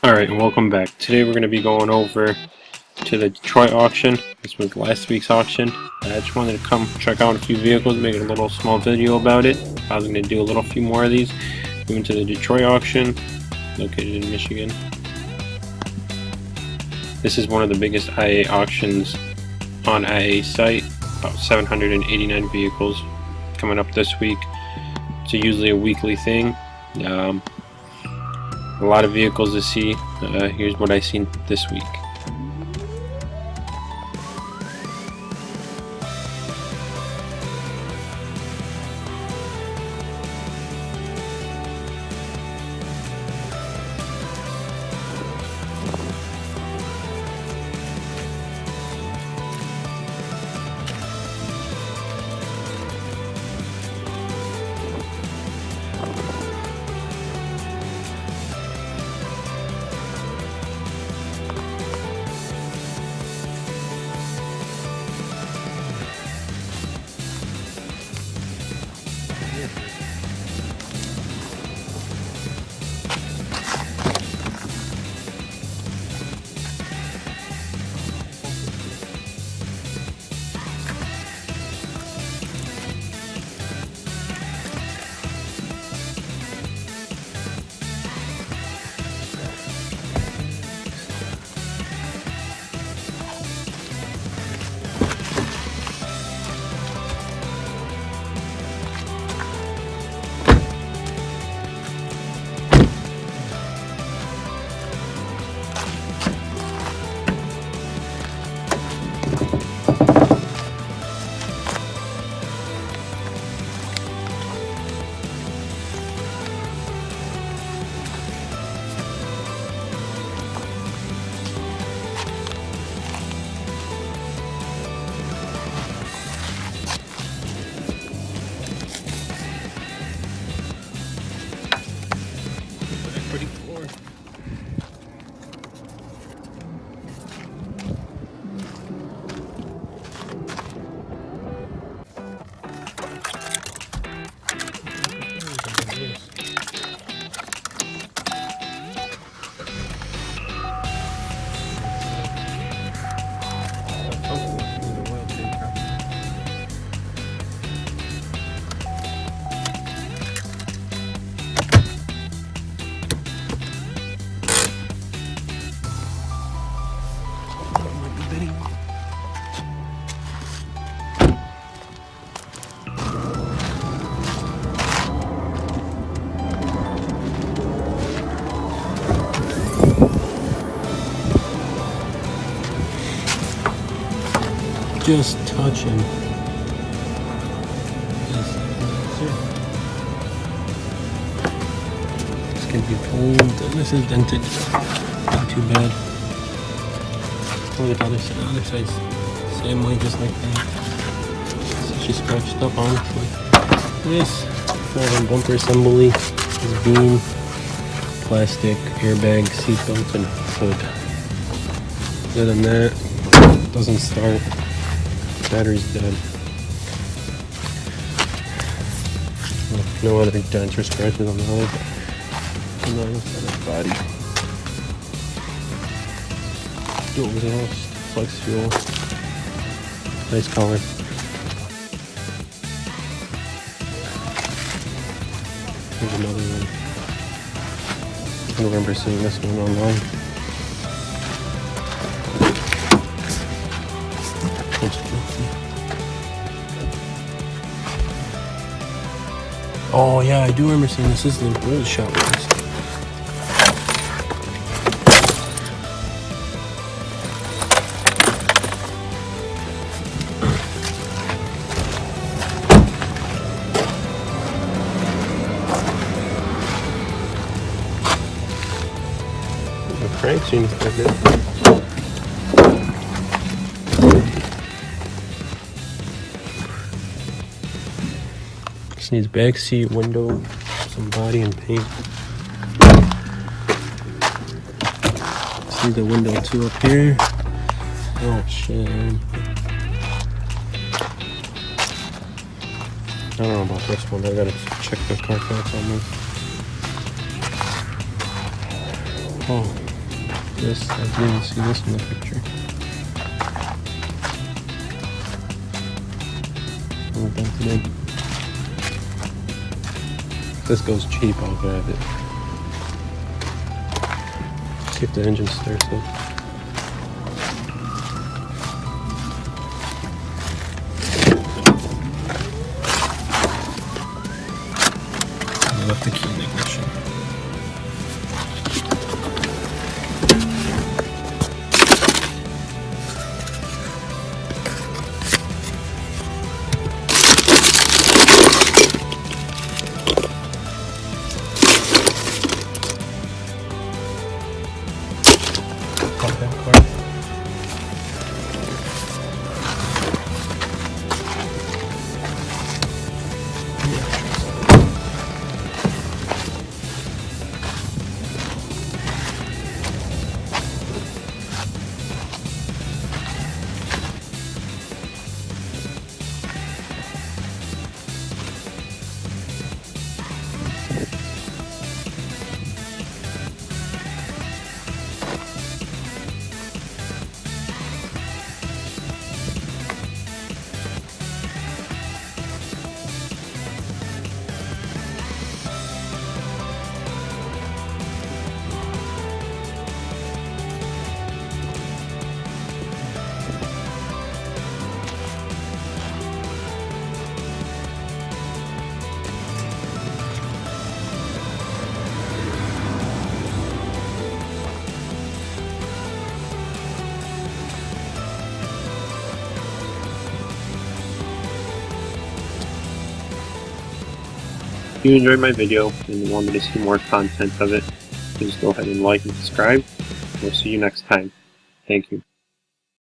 Alright, and welcome back. Today we're going to be going over to the Detroit auction. This was last week's auction. I just wanted to come check out a few vehicles, make a little small video about it. I was going to do a few more of these. We went to the Detroit auction, located in Michigan. This is one of the biggest IAAI auctions on IAAI site. About 789 vehicles coming up this week. It's usually a weekly thing. A lot of vehicles to see. Here's what I seen this week. Just touching. This can be pulled, and this is dented. Not too bad. Look at the other side. The other side's same way, just like that. So she scratched up, honestly. This front bumper assembly is beam, plastic, airbag, seatbelt, and hood. Other than that, doesn't start. Battery's dead. No other dents or scratches on the hood. And the other side of the body. Dual exhaust, flex fuel. Nice color. Here's another one. I remember seeing this one online. Oh yeah, I do remember seeing this. Is the old shop ones. The crank seems quite good. Just needs back seat, window, some body and paint. See the window too up here. Oh shit. I don't know about this one. I gotta check the Carfax on this. Oh. this. I didn't see this in the picture. All dented in. If this goes cheap, I'll grab it. See if the engine starts up. I left the key in the ignition. Pop that car. If you enjoyed my video and want me to see more content of it, please go ahead and like and subscribe. We'll see you next time. Thank you.